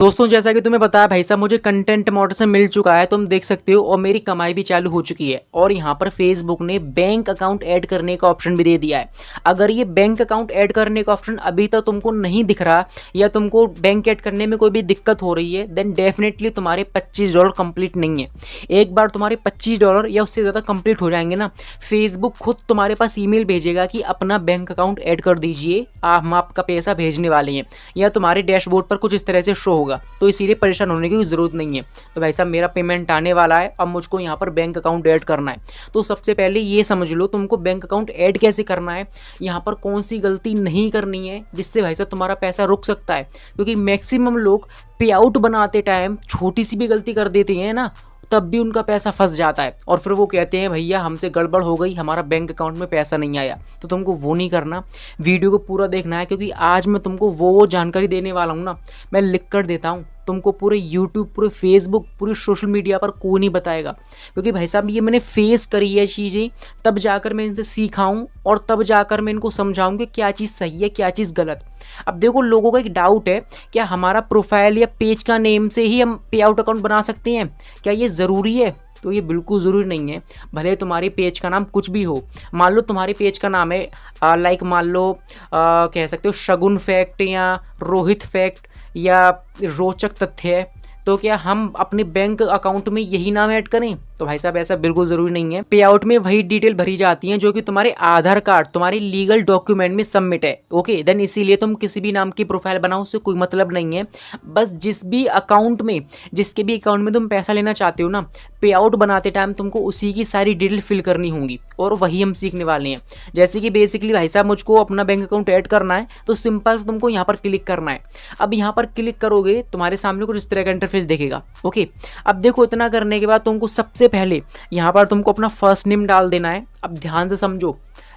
दोस्तों जैसा कि तुम्हें बताया भाई साहब मुझे कंटेंट मॉडरेशन मिल चुका है, तुम देख सकते हो, और मेरी कमाई भी चालू हो चुकी है। और यहाँ पर फेसबुक ने बैंक अकाउंट ऐड करने का ऑप्शन भी दे दिया है। अगर ये बैंक अकाउंट ऐड करने का ऑप्शन अभी तक तुमको नहीं दिख रहा या तुमको बैंक ऐड करने में कोई भी दिक्कत हो रही है, देन डेफिनेटली तुम्हारे $25 कंप्लीट नहीं है। एक बार तुम्हारे $25 या उससे ज़्यादा कंप्लीट हो जाएंगे ना, फेसबुक खुद तुम्हारे पास ईमेल भेजेगा कि अपना बैंक अकाउंट ऐड कर दीजिए, हम आपका पैसा भेजने वाले हैं, या तुम्हारे डैशबोर्ड पर कुछ इस तरह से शो होगा। तो इसीलिए परेशान होने की जरूरत नहीं है। तो भाई साहब मेरा पेमेंट आने वाला है, अब मुझको यहाँ पर बैंक अकाउंट ऐड करना है। तो सबसे पहले ये समझ लो तुमको बैंक अकाउंट ऐड कैसे करना है, यहाँ पर कौन सी गलती नहीं करनी है जिससे भाई साहब तुम्हारा पैसा रुक सकता है। क्योंकि मैक्सिमम लोग पे आउट बनाते टाइम छोटी सी भी गलती कर देते हैं ना, तब भी उनका पैसा फंस जाता है और फिर वो कहते हैं भैया हमसे गड़बड़ हो गई, हमारा बैंक अकाउंट में पैसा नहीं आया। तो तुमको वो नहीं करना, वीडियो को पूरा देखना है, क्योंकि आज मैं तुमको वो जानकारी देने वाला हूँ ना, मैं लिख कर देता हूँ तुमको। पूरे यूट्यूब, पूरे फेसबुक, पूरे सोशल मीडिया पर कोई नहीं बताएगा। क्योंकि भाई साहब ये मैंने फेस करी है चीज़ें, तब जाकर मैं इनसे सीखा हूँ और तब जाकर मैं इनको समझाऊँ कि क्या चीज़ सही है क्या चीज़ गलत। अब देखो लोगों का एक डाउट है, क्या हमारा प्रोफाइल या पेज का नेम से ही हम पे आउट अकाउंट बना सकते हैं, क्या ये ज़रूरी है? तो ये बिल्कुल ज़रूरी नहीं है। भले तुम्हारे पेज का नाम कुछ भी हो, मान लो तुम्हारे पेज का नाम है लाइक मान लो कह सकते हो शगुन फैक्ट या रोहित फैक्ट या रोचक तथ्य, तो क्या हम अपने बैंक अकाउंट में यही नाम ऐड करें? तो भाई साहब ऐसा बिल्कुल ज़रूरी नहीं है। पे आउट में वही डिटेल भरी जाती हैं जो कि तुम्हारे आधार कार्ड, तुम्हारे लीगल डॉक्यूमेंट में सबमिट है। ओके, देन इसीलिए तुम किसी भी नाम की प्रोफाइल बनाओ, उससे कोई मतलब नहीं है। बस जिसके भी अकाउंट में तुम पैसा लेना चाहते हो ना, पे आउट बनाते टाइम तुमको उसी की सारी डिटेल फिल करनी होंगी, और वही हम सीखने वाले हैं। जैसे कि बेसिकली भाई साहब मुझको अपना बैंक अकाउंट ऐड करना है, तो सिंपल से तुमको यहाँ पर क्लिक करना है। अब यहाँ पर क्लिक करोगे तुम्हारे सामने कुछ इस तरह का इंटरफेस दिखेगा। ओके, अब देखो इतना करने के बाद तुमको सबसे पहले यहाँ पर तुमको अपना फर्स्ट नेम डाल देना है। अब ध्यान से समझो,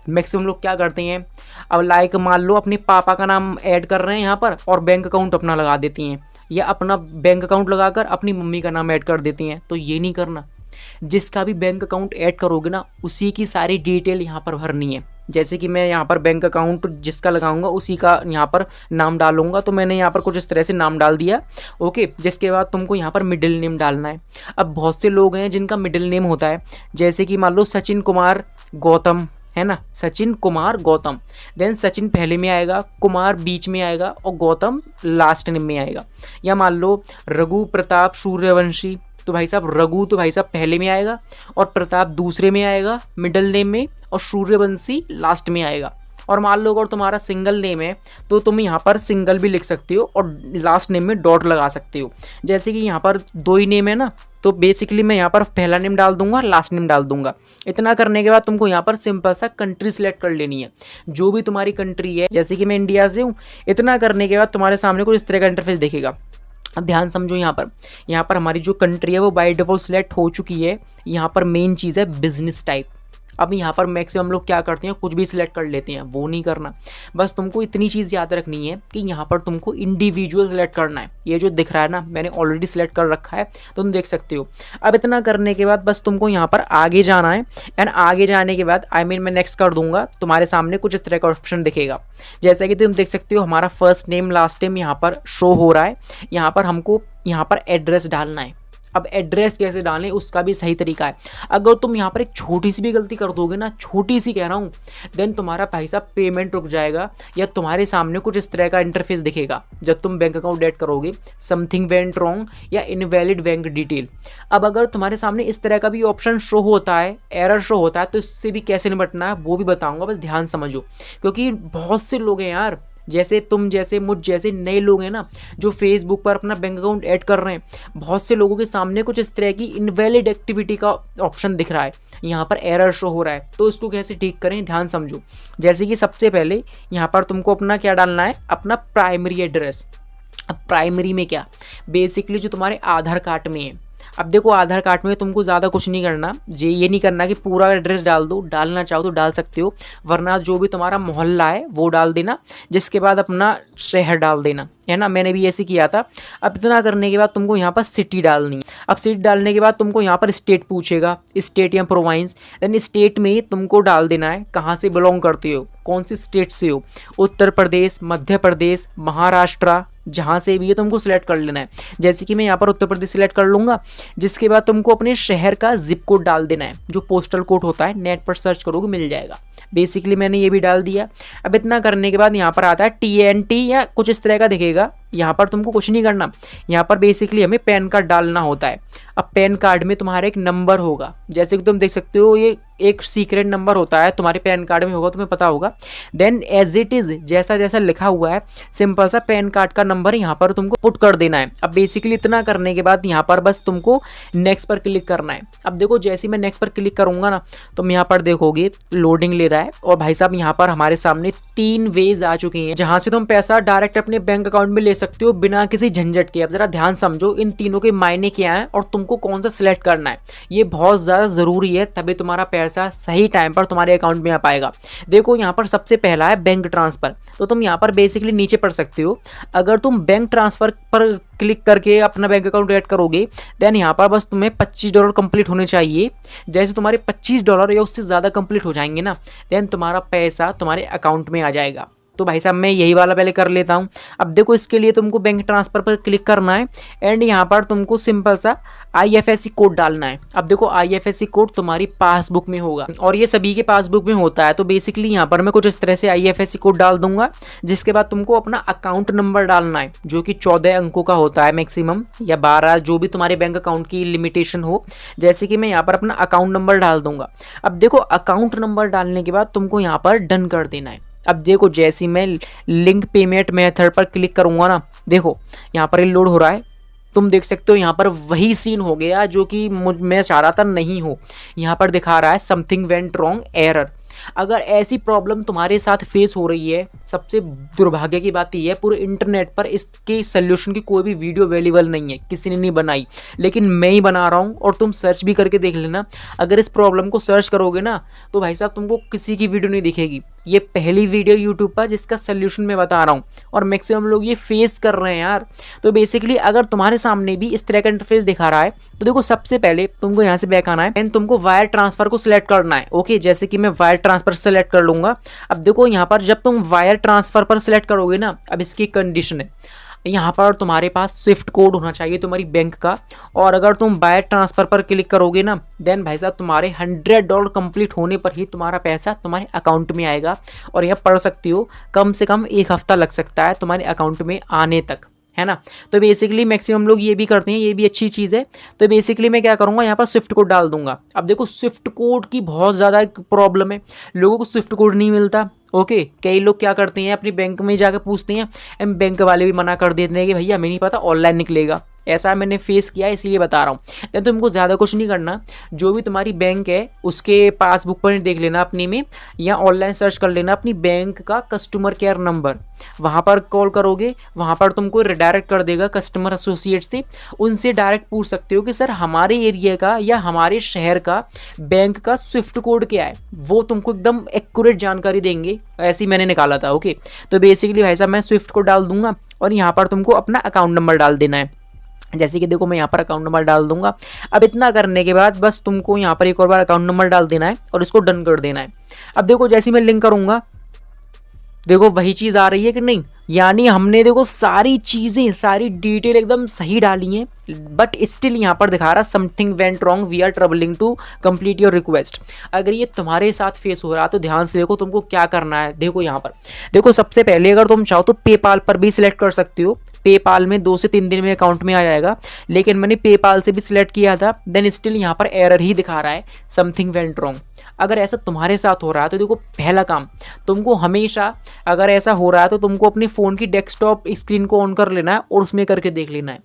मैक्सिमम लोग क्या करते हैं, अब लाइक मान लो अपने पापा का नाम ऐड कर रहे हैं यहाँ पर और बैंक अकाउंट अपना लगा देती हैं, या अपना बैंक अकाउंट लगाकर अपनी मम्मी का नाम ऐड कर देती हैं। तो ये नहीं करना। जिसका भी बैंक अकाउंट ऐड करोगे ना, उसी की सारी डिटेल यहाँ पर भरनी है। जैसे कि मैं यहाँ पर बैंक अकाउंट जिसका लगाऊंगा उसी का यहाँ पर नाम डालूंगा, तो मैंने यहाँ पर कुछ इस तरह से नाम डाल दिया। ओके, जिसके बाद तुमको यहाँ पर मिडिल नेम डालना है। अब बहुत से लोग हैं जिनका मिडिल नेम होता है, जैसे कि मान लो सचिन कुमार गौतम है ना, सचिन कुमार गौतम, देन सचिन पहले में आएगा, कुमार बीच में आएगा और गौतम लास्ट नेम में आएगा। या मान लो रघु प्रताप सूर्यवंशी, तो भाई साहब रघु तो भाई साहब पहले में आएगा और प्रताप दूसरे में आएगा मिडिल नेम में, और सूर्यवंशी लास्ट में आएगा। और मान लो अगर तुम्हारा सिंगल नेम है तो तुम यहाँ पर सिंगल भी लिख सकते हो और लास्ट नेम में डॉट लगा सकते हो। जैसे कि यहाँ पर दो ही नेम है ना, तो बेसिकली मैं यहाँ पर पहला नेम डाल दूंगा, लास्ट नेम डाल दूंगा। इतना करने के बाद तुमको यहाँ पर सिंपल सा कंट्री सिलेक्ट कर लेनी है, जो भी तुम्हारी कंट्री है। जैसे कि मैं इंडिया से हूँ। इतना करने के बाद तुम्हारे सामने कुछ इस तरह का इंटरफेस दिखेगा। अब ध्यान समझो, यहाँ पर हमारी जो कंट्री है वो बाय डिफॉल्ट सिलेक्ट हो चुकी है। यहाँ पर मेन चीज़ है बिजनेस टाइप। अब यहाँ पर मैक्सिमम लोग क्या करते हैं, कुछ भी सिलेक्ट कर लेते हैं, वो नहीं करना। बस तुमको इतनी चीज़ याद रखनी है कि यहाँ पर तुमको इंडिविजुअल सिलेक्ट करना है। ये जो दिख रहा है ना, मैंने ऑलरेडी सिलेक्ट कर रखा है, तुम देख सकते हो। अब इतना करने के बाद बस तुमको यहाँ पर आगे जाना है, एंड आगे जाने के बाद मैं नेक्स्ट कर दूंगा। तुम्हारे सामने कुछ इस तरह का ऑप्शन दिखेगा। जैसा कि तुम देख सकते हो, हमारा फर्स्ट नेम लास्ट नेम यहाँ पर शो हो रहा है। यहाँ पर हमको यहाँ पर एड्रेस डालना है। अब एड्रेस कैसे डालें उसका भी सही तरीका है। अगर तुम यहाँ पर एक छोटी सी भी गलती कर दोगे ना, छोटी सी कह रहा हूँ, देन तुम्हारा भाई साहब पेमेंट रुक जाएगा, या तुम्हारे सामने कुछ इस तरह का इंटरफेस दिखेगा जब तुम बैंक अकाउंट ऐड करोगे, समथिंग वेंट रॉन्ग या इनवैलिड बैंक डिटेल। अब अगर तुम्हारे सामने इस तरह का भी ऑप्शन शो होता है, एरर शो होता है, तो इससे भी कैसे निपटना है वो भी बताऊँगा, बस ध्यान समझो। क्योंकि बहुत से लोग हैं यार, जैसे तुम जैसे मुझ जैसे नए लोग हैं ना, जो फेसबुक पर अपना बैंक अकाउंट ऐड कर रहे हैं, बहुत से लोगों के सामने कुछ इस तरह की इनवैलिड एक्टिविटी का ऑप्शन दिख रहा है, यहाँ पर एरर शो हो रहा है। तो इसको कैसे ठीक करें, ध्यान समझो। जैसे कि सबसे पहले यहाँ पर तुमको अपना क्या डालना है, अपना प्राइमरी एड्रेस। अब प्राइमरी में क्या, बेसिकली जो तुम्हारे आधार कार्ड में है। अब देखो आधार कार्ड में तुमको ज़्यादा कुछ नहीं करना, ये नहीं करना कि पूरा एड्रेस डाल दो, डालना चाहो तो डाल सकते हो, वरना जो भी तुम्हारा मोहल्ला है वो डाल देना, जिसके बाद अपना शहर डाल देना, है ना। मैंने भी ऐसे किया था। अब इतना करने के बाद तुमको यहाँ पर सिटी डालनी है। अब सिटी डालने के बाद तुमको यहाँ पर स्टेट पूछेगा, स्टेट या प्रोविंस, देन स्टेट में तुमको डाल देना है कहाँ से बिलोंग करते हो, कौन सी स्टेट से हो, उत्तर प्रदेश, मध्य प्रदेश, महाराष्ट्र, जहाँ से भी है तुमको सिलेक्ट कर लेना है। जैसे कि मैं यहाँ पर उत्तर प्रदेश सिलेक्ट कर लूँगा, जिसके बाद तुमको अपने शहर का जिप कोड डाल देना है, जो पोस्टल कोड होता है, नेट पर सर्च करोगे मिल जाएगा। बेसिकली मैंने ये भी डाल दिया। अब इतना करने के बाद यहाँ पर आता है TNT या कुछ इस तरह का दिखेगा। यहाँ पर तुमको कुछ नहीं करना, यहाँ पर बेसिकली हमें पैन कार्ड डालना होता है। अब पैन कार्ड में तुम्हारा एक नंबर होगा, जैसे कि तुम देख सकते हो ये एक सीक्रेट नंबर होता है, तुम्हारे पैन कार्ड में होगा, तुम्हें पता होगा। देन एज इट इज़ जैसा जैसा लिखा हुआ है सिंपल सा पैन कार्ड का नंबर यहाँ पर तुमको पुट कर देना है। अब बेसिकली इतना करने के बाद यहाँ पर बस तुमको नेक्स्ट पर क्लिक करना है। अब देखो जैसे ही मैं नेक्स्ट पर क्लिक करूँगा ना, तुम यहाँ पर देखोगे लोडिंग ले रहा है, और भाई साहब यहाँ पर हमारे सामने 3 वेज आ चुके हैं जहाँ से तुम पैसा डायरेक्ट अपने बैंक अकाउंट में ले सकते हो बिना किसी झंझट के। अब जरा ध्यान समझो इन तीनों के मायने क्या हैं और तुमको कौन सा सिलेक्ट करना है, ये बहुत ज़्यादा ज़रूरी है, तभी तुम्हारा पैसा सही टाइम पर तुम्हारे अकाउंट में आ पाएगा। देखो यहाँ पर सबसे पहला है बैंक ट्रांसफ़र, तो तुम यहाँ पर बेसिकली नीचे पढ़ सकते हो। अगर तुम बैंक ट्रांसफ़र पर क्लिक करके अपना बैंक अकाउंट ऐड करोगे, देन यहाँ पर बस तुम्हें $25 कंप्लीट होने चाहिए। जैसे तुम्हारे $25 या उससे ज़्यादा कंप्लीट हो जाएंगे ना, देन तुम्हारा पैसा तुम्हारे अकाउंट में आ जाएगा। तो भाई साहब मैं यही वाला पहले कर लेता हूँ। अब देखो इसके लिए तुमको बैंक ट्रांसफ़र पर क्लिक करना है, एंड यहाँ पर तुमको सिंपल सा IFSC कोड डालना है। अब देखो IFSC कोड तुम्हारी पासबुक में होगा, और ये सभी के पासबुक में होता है। तो बेसिकली यहाँ पर मैं कुछ इस तरह से IFSC कोड डाल दूंगा, जिसके बाद तुमको अपना अकाउंट नंबर डालना है, जो कि 14 अंकों का होता है मैक्सिमम, या 12, जो भी तुम्हारे बैंक अकाउंट की लिमिटेशन हो। जैसे कि मैं यहाँ पर अपना अकाउंट नंबर डाल दूंगा। अब देखो अकाउंट नंबर डालने के बाद तुमको यहाँ पर डन कर देना है। अब देखो जैसे मैं लिंक पेमेंट मेथड पर क्लिक करूँगा ना, देखो यहाँ पर लोड हो रहा है, तुम देख सकते हो यहाँ पर वही सीन हो गया जो कि मैं चाह रहा था नहीं हो। यहाँ पर दिखा रहा है समथिंग वेंट रॉन्ग एरर। अगर ऐसी प्रॉब्लम तुम्हारे साथ फेस हो रही है, सबसे दुर्भाग्य की बात यह है पूरे इंटरनेट पर इसके सोल्यूशन की कोई भी वीडियो अवेलेबल नहीं है, किसी ने नहीं बनाई, लेकिन मैं ही बना रहा हूँ। और तुम सर्च भी करके देख लेना, अगर इस प्रॉब्लम को सर्च करोगे ना तो भाई साहब तुमको किसी की वीडियो नहीं दिखेगी। ये पहली वीडियो यूट्यूब पर जिसका सोल्यूशन मैं बता रहा हूँ, और मैक्सिमम लोग ये फेस कर रहे हैं यार। तो बेसिकली अगर तुम्हारे सामने भी इस तरह का इंटरफेस दिखा रहा है, तो देखो सबसे पहले तुमको यहाँ से बैक आना है, एंड तुमको वायर ट्रांसफर को सिलेक्ट करना है। ओके, जैसे कि मैं वायर ट्रांसफर सेलेक्ट कर लूंगा। अब देखो यहाँ पर जब तुम वायर ट्रांसफर पर सिलेक्ट करोगे ना, अब इसकी कंडीशन है यहाँ पर तुम्हारे पास स्विफ्ट कोड होना चाहिए तुम्हारी बैंक का, और अगर तुम वायर ट्रांसफर पर क्लिक करोगे ना, देन भाई साहब तुम्हारे $100 कंप्लीट होने पर ही तुम्हारा पैसा तुम्हारे अकाउंट में आएगा। और यहाँ पढ़ सकते हो कम से कम 1 हफ्ता लग सकता है तुम्हारे अकाउंट में आने तक, है ना। तो बेसिकली मैक्सिमम लोग ये भी करते हैं, ये भी अच्छी चीज़ है। तो बेसिकली मैं क्या करूँगा, यहाँ पर स्विफ्ट कोड डाल दूंगा। अब देखो स्विफ्ट कोड की बहुत ज़्यादा प्रॉब्लम है, लोगों को स्विफ्ट कोड नहीं मिलता। ओके, कई लोग क्या करते हैं अपनी बैंक में जाकर पूछते हैं, एंड बैंक वाले भी मना कर देते हैं कि भैया हमें नहीं पता, ऑनलाइन निकलेगा। ऐसा मैंने फेस किया है, इसीलिए बता रहा हूँ। तो तुमको ज़्यादा कुछ नहीं करना, जो भी तुम्हारी बैंक है उसके पासबुक पर देख लेना अपनी में, या ऑनलाइन सर्च कर लेना अपनी बैंक का कस्टमर केयर नंबर, वहाँ पर कॉल करोगे, वहाँ पर तुमको रिडायरेक्ट कर देगा कस्टमर एसोसिएट से। उनसे डायरेक्ट पूछ सकते हो कि सर हमारे एरिया का या हमारे शहर का बैंक का स्विफ्ट कोड क्या है, वो तुमको एकदम एक्यूरेट जानकारी देंगे। ऐसे ही मैंने निकाला था। ओके, तो बेसिकली भाई साहब मैं स्विफ्ट कोड डाल दूंगा, और यहाँ पर तुमको अपना अकाउंट नंबर डाल देना है। जैसे कि देखो मैं यहाँ पर अकाउंट नंबर डाल दूंगा। अब इतना करने के बाद बस तुमको यहाँ पर एक और बार अकाउंट नंबर डाल देना है और इसको डन कर देना है। अब देखो जैसे मैं लिंक करूँगा, देखो वही चीज़ आ रही है कि नहीं, यानी हमने देखो सारी चीज़ें, सारी डिटेल एकदम सही डाली हैं, बट स्टिल यहाँ पर दिखा रहा something went wrong, we are troubling to complete your request. अगर ये तुम्हारे साथ फेस हो रहा है तो ध्यान से देखो तुमको क्या करना है। देखो यहाँ पर देखो सबसे पहले अगर तुम चाहो तो पेपाल पर भी सिलेक्ट कर सकते हो। पेपाल में 2 से 3 दिन में अकाउंट में आ जाएगा, लेकिन मैंने पेपाल से भी सिलेक्ट किया था, देन स्टिल यहाँ पर एरर ही दिखा रहा है समथिंग वेंट रॉन्ग। अगर ऐसा तुम्हारे साथ हो रहा है तो देखो पहला काम तुमको हमेशा, अगर ऐसा हो रहा है तो तुमको अपने फ़ोन की डेस्कटॉप स्क्रीन को ऑन कर लेना है और उसमें करके देख लेना है।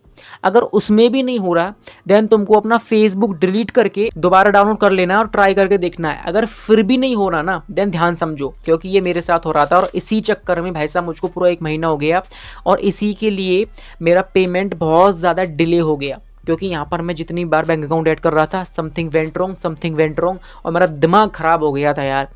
अगर उसमें भी नहीं हो रहा देन तुमको अपना फेसबुक डिलीट करके दोबारा डाउनलोड कर लेना है और ट्राई करके देखना है। अगर फिर भी नहीं हो रहा ना, देन ध्यान समझो, क्योंकि ये मेरे साथ हो रहा था और इसी चक्कर में भाई साहब मुझको पूरा 1 महीना हो गया, और इसी के लिए मेरा पेमेंट बहुत ज़्यादा डिले हो गया। क्योंकि यहाँ पर मैं जितनी बार बैंक अकाउंट ऐड कर रहा था something went wrong, something went wrong, और मेरा दिमाग ख़राब हो गया था यार।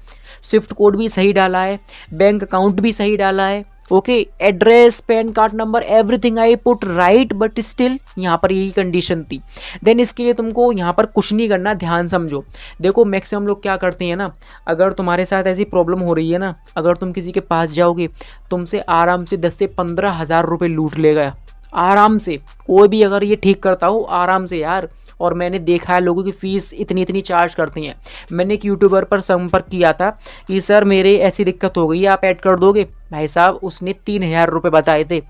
स्विफ्ट कोड भी सही डाला है, बैंक अकाउंट भी सही डाला है, okay, address, pan card number, everything I put right, but still यहाँ पर यही कंडीशन थी। देन इसके लिए तुमको यहाँ पर कुछ नहीं करना, ध्यान समझो। देखो मैक्सिमम लोग क्या करते हैं ना, अगर तुम्हारे साथ ऐसी प्रॉब्लम हो रही है ना, अगर तुम किसी के पास जाओगे, तुमसे आराम से 10 से 15 हज़ार रुपये लूट लेगा आराम से। कोई भी अगर ये ठीक करता हो आराम से यार। और मैंने देखा है लोगों की फ़ीस इतनी इतनी चार्ज करती हैं। मैंने एक यूट्यूबर पर संपर्क किया था कि सर मेरे ऐसी दिक्कत हो गई है, आप ऐड कर दोगे? भाई साहब उसने 3,000 रुपये बताए थे।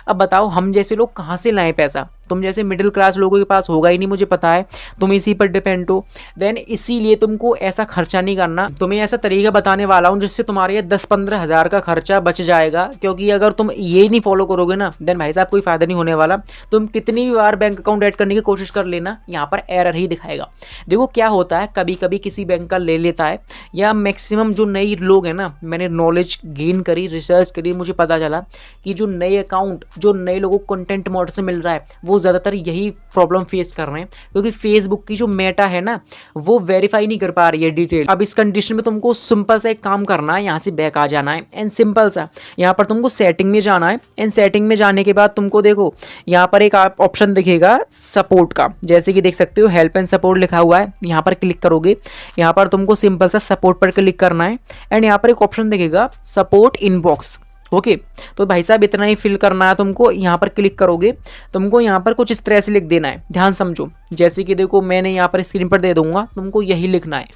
अब बताओ हम जैसे लोग कहाँ से लाएं पैसा? तुम जैसे मिडिल क्लास लोगों के पास होगा ही नहीं, मुझे पता है, तुम इसी पर डिपेंड हो। देन इसीलिए तुमको ऐसा खर्चा नहीं करना। तुम्हें ऐसा तरीका बताने वाला हूँ जिससे तुम्हारे ये 10-15 हज़ार का खर्चा बच जाएगा। क्योंकि अगर तुम ये नहीं फॉलो करोगे ना, देन भाई साहब कोई फ़ायदा नहीं होने वाला। तुम कितनी भी बार बैंक अकाउंट ऐड करने की कोशिश कर लेना, यहाँ पर एरर ही दिखाएगा। देखो क्या होता है, कभी कभी किसी बैंक का ले लेता है, या मैक्सिमम जो नए लोग हैं ना, मैंने नॉलेज गेन करी, रिसर्च करी, मुझे पता चला कि जो नए अकाउंट, जो नए लोगों को कंटेंट मॉड से मिल रहा है, वो ज़्यादातर यही प्रॉब्लम फेस कर रहे हैं। क्योंकि फेसबुक की जो मेटा है ना, वो वेरीफाई नहीं कर पा रही है डिटेल। अब इस कंडीशन में तुमको सिंपल सा एक काम करना है, यहाँ से बैक आ जाना है एंड सिंपल सा यहाँ पर तुमको सेटिंग में जाना है। एंड सेटिंग में जाने के बाद तुमको देखो यहाँ पर एक ऑप्शन दिखेगा सपोर्ट का, जैसे कि देख सकते हो हेल्प एंड सपोर्ट लिखा हुआ है। यहाँ पर क्लिक करोगे, यहाँ पर तुमको सिंपल सा सपोर्ट पर क्लिक करना है। एंड यहाँ पर एक ऑप्शन दिखेगा सपोर्ट इनबॉक्स। ओके तो भाई साहब इतना ही फिल करना है तुमको। यहाँ पर क्लिक करोगे, तुमको यहाँ पर कुछ इस तरह से लिख देना है, ध्यान समझो। जैसे कि देखो मैंने यहाँ पर स्क्रीन पर दे दूंगा, तुमको यही लिखना है।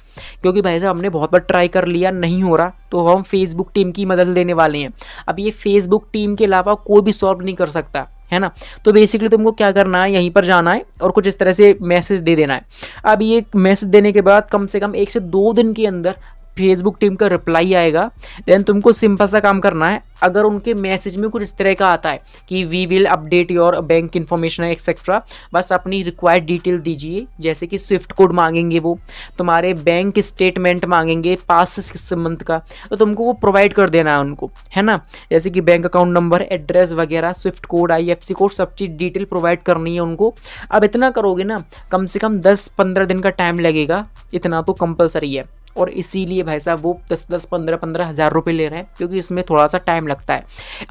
क्योंकि भाई साहब हमने बहुत बार ट्राई कर लिया, नहीं हो रहा, तो हम फेसबुक टीम की मदद लेने वाले हैं। अब ये फेसबुक टीम के अलावा कोई भी सॉल्व नहीं कर सकता है ना। तो बेसिकली तुमको क्या करना है, यहीं पर जाना है और कुछ इस तरह से मैसेज दे देना है। अब ये मैसेज देने के बाद कम से कम 1 से 2 दिन के अंदर फेसबुक टीम का रिप्लाई आएगा। देन तुमको सिंपल सा काम करना है, अगर उनके मैसेज में कुछ इस तरह का आता है कि we will update your bank information etcetera, बस अपनी रिक्वायर्ड डिटेल दीजिए। जैसे कि स्विफ्ट कोड मांगेंगे, वो तुम्हारे बैंक स्टेटमेंट मांगेंगे पास 6 मंथ का, तो तुमको वो प्रोवाइड कर देना है उनको, है ना। जैसे कि बैंक अकाउंट नंबर, एड्रेस वगैरह, स्विफ्ट कोड, IFSC कोड, सब चीज़ डिटेल प्रोवाइड करनी है उनको। अब इतना करोगे ना, कम से कम 10-15 दिन का टाइम लगेगा, इतना तो कंपलसरी है। और इसीलिए भाई साहब वो 10-10, 15-15 हज़ार रुपये ले रहे हैं, क्योंकि इसमें थोड़ा सा टाइम लगता है।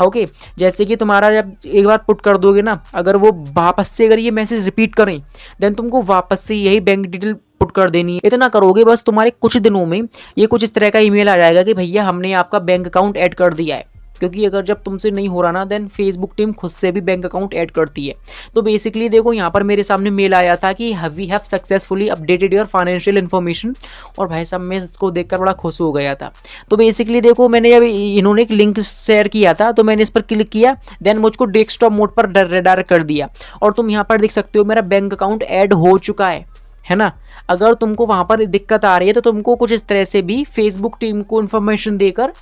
ओके जैसे कि तुम्हारा जब एक बार पुट कर दोगे ना, अगर वो वापस से अगर ये मैसेज रिपीट करें, देन तुमको वापस से यही बैंक डिटेल पुट कर देनी है। इतना करोगे बस, तुम्हारे कुछ दिनों में ये कुछ इस तरह का ईमेल आ जाएगा कि भैया हमने आपका बैंक अकाउंट ऐड कर दिया है। क्योंकि अगर जब तुमसे नहीं हो रहा ना, देन फेसबुक टीम खुद से भी बैंक अकाउंट ऐड करती है। तो बेसिकली देखो यहाँ पर मेरे सामने मेल आया था कि we have successfully updated your financial information, और भाई साहब मैं इसको देखकर बड़ा खुश हो गया था। तो बेसिकली देखो मैंने जब इन्होंने एक लिंक शेयर किया था, तो मैंने इस पर क्लिक किया, देन मुझको डेस्कटॉप मोड पर डायरेक्ट कर दिया। और तुम यहाँ पर देख सकते हो मेरा बैंक अकाउंट ऐड हो चुका है ना। अगर तुमको वहाँ पर दिक्कत आ रही है, तो तुमको कुछ इस तरह से भी फेसबुक टीम को इन्फॉर्मेशन देकर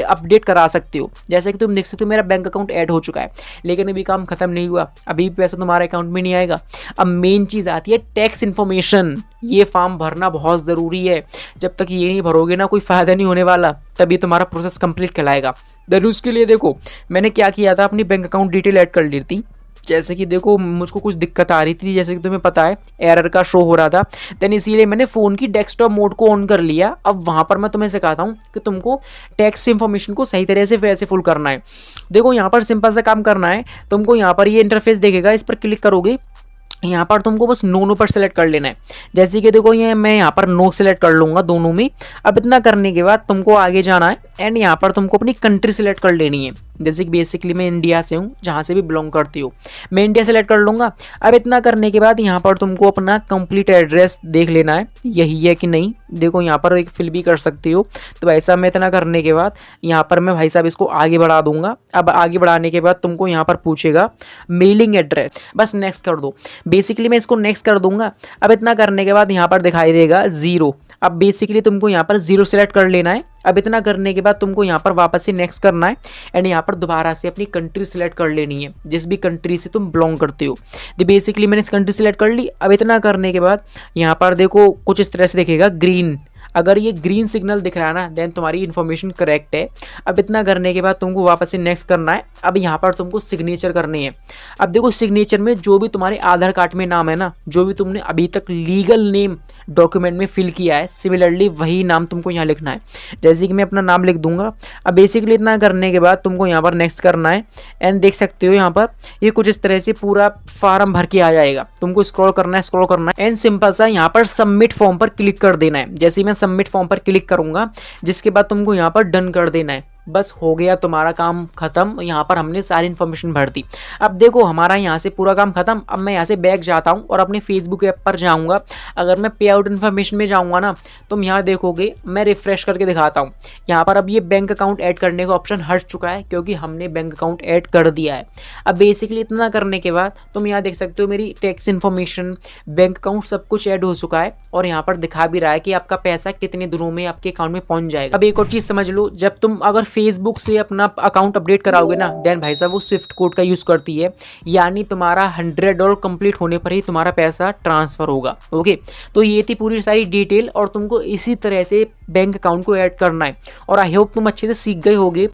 अपडेट करा सकते हो। जैसे कि तुम देख सकते हो मेरा बैंक अकाउंट ऐड हो चुका है, लेकिन अभी काम खत्म नहीं हुआ, अभी पैसा तुम्हारे अकाउंट में नहीं आएगा। अब मेन चीज़ आती है टैक्स इन्फॉर्मेशन। ये फॉर्म भरना बहुत ज़रूरी है, जब तक ये नहीं भरोगे ना कोई फ़ायदा नहीं होने वाला, तभी तुम्हारा प्रोसेस कंप्लीट कहलाएगा। देन उसके लिए देखो मैंने क्या किया था, अपनी बैंक अकाउंट डिटेल ऐड कर ली थी। जैसे कि देखो मुझको कुछ दिक्कत आ रही थी, जैसे कि तुम्हें पता है एरर का शो हो रहा था, देन इसीलिए मैंने फ़ोन की डेस्कटॉप मोड को ऑन कर लिया। अब वहाँ पर मैं तुम्हें सिखाता हूँ कि तुमको टैक्स इन्फॉर्मेशन को सही तरह से वैसे फुल करना है। देखो यहाँ पर सिंपल सा काम करना है, तुमको यहाँ पर ये इंटरफेस देखेगा, इस पर क्लिक करोगे, यहाँ पर तुमको बस नो पर सेलेक्ट कर लेना है। जैसे कि देखो ये मैं यहाँ पर नो सेलेक्ट कर लूँगा दोनों में। अब इतना करने के बाद तुमको आगे जाना है एंड यहाँ पर तुमको अपनी कंट्री सेलेक्ट कर लेनी है। जैसे कि बेसिकली मैं इंडिया से हूँ, जहाँ से भी बिलोंग करती हूँ, मैं इंडिया सेलेक्ट कर लूँगा। अब इतना करने के बाद यहाँ पर तुमको अपना कंप्लीट एड्रेस देख लेना है, यही है कि नहीं। देखो यहाँ पर एक फिल भी कर सकती हो। तो भाई साहब मैं इतना करने के बाद यहाँ पर मैं भाई साहब इसको आगे बढ़ा दूंगा। अब आगे बढ़ाने के बाद तुमको यहाँ पर पूछेगा मेलिंग एड्रेस, बस नेक्स्ट कर दो। बेसिकली मैं इसको नेक्स्ट कर दूंगा। अब इतना करने के बाद यहाँ पर दिखाई देगा 0। अब बेसिकली तुमको यहाँ पर 0 सेलेक्ट कर लेना है। अब इतना करने के बाद तुमको यहाँ पर वापस से नेक्स्ट करना है एंड यहाँ पर दोबारा से अपनी कंट्री सेलेक्ट कर लेनी है, जिस भी कंट्री से तुम बिलोंग करते हो। तो बेसिकली मैंने इस कंट्री सेलेक्ट कर ली। अब इतना करने के बाद यहाँ पर देखो कुछ इस तरह से दिखेगा ग्रीन। अगर ये ग्रीन सिग्नल दिख रहा है ना देन तुम्हारी इन्फॉर्मेशन करेक्ट है। अब इतना करने के बाद तुमको वापस से नेक्स्ट करना है। अब यहाँ पर तुमको सिग्नेचर करनी है। अब देखो सिग्नेचर में जो भी तुम्हारे आधार कार्ड में नाम है ना, जो भी तुमने अभी तक लीगल नेम डॉक्यूमेंट में फिल किया है, सिमिलरली वही नाम तुमको यहाँ लिखना है। जैसे कि मैं अपना नाम लिख दूंगा। अब बेसिकली इतना करने के बाद तुमको यहाँ पर नेक्स्ट करना है एंड देख सकते हो यहाँ पर ये कुछ इस तरह से पूरा फार्म भर के आ जाएगा। तुमको स्क्रॉल करना है एंड सिंपल सा यहाँ पर सबमिट फॉर्म पर क्लिक कर देना है। जैसे ही मैं सबमिट फॉर्म पर क्लिक करूंगा जिसके बाद तुमको यहाँ पर डन कर देना है। बस हो गया तुम्हारा काम खत्म। यहाँ पर हमने सारी इन्फॉर्मेशन भर दी। अब देखो हमारा यहाँ से पूरा काम खत्म। अब मैं यहाँ से बैक जाता हूँ और अपने फेसबुक ऐप पर जाऊँगा। अगर मैं पे आउट इन्फॉर्मेशन में जाऊँगा ना तुम यहाँ देखोगे, मैं रिफ्रेश करके दिखाता हूँ। यहाँ पर अब ये बैंक अकाउंट ऐड करने का ऑप्शन हट चुका है क्योंकि हमने बैंक अकाउंट ऐड कर दिया है। अब बेसिकली इतना करने के बाद तुम यहाँ देख सकते हो मेरी टैक्स इन्फॉर्मेशन, बैंक अकाउंट सब कुछ ऐड हो चुका है और यहाँ पर दिखा भी रहा है कि आपका पैसा कितने दिनों में आपके अकाउंट में पहुँच जाएगा। अब एक और चीज़ समझ लो, जब तुम अगर फेसबुक से अपना अकाउंट अपडेट कराओगे ना देन भाई साहब वो स्विफ्ट कोड का यूज़ करती है, यानी तुम्हारा $100 कंप्लीट होने पर ही तुम्हारा पैसा ट्रांसफ़र होगा। ओके, तो ये थी पूरी सारी डिटेल और तुमको इसी तरह से बैंक अकाउंट को ऐड करना है और आई होप तुम अच्छे से सीख गए होगे।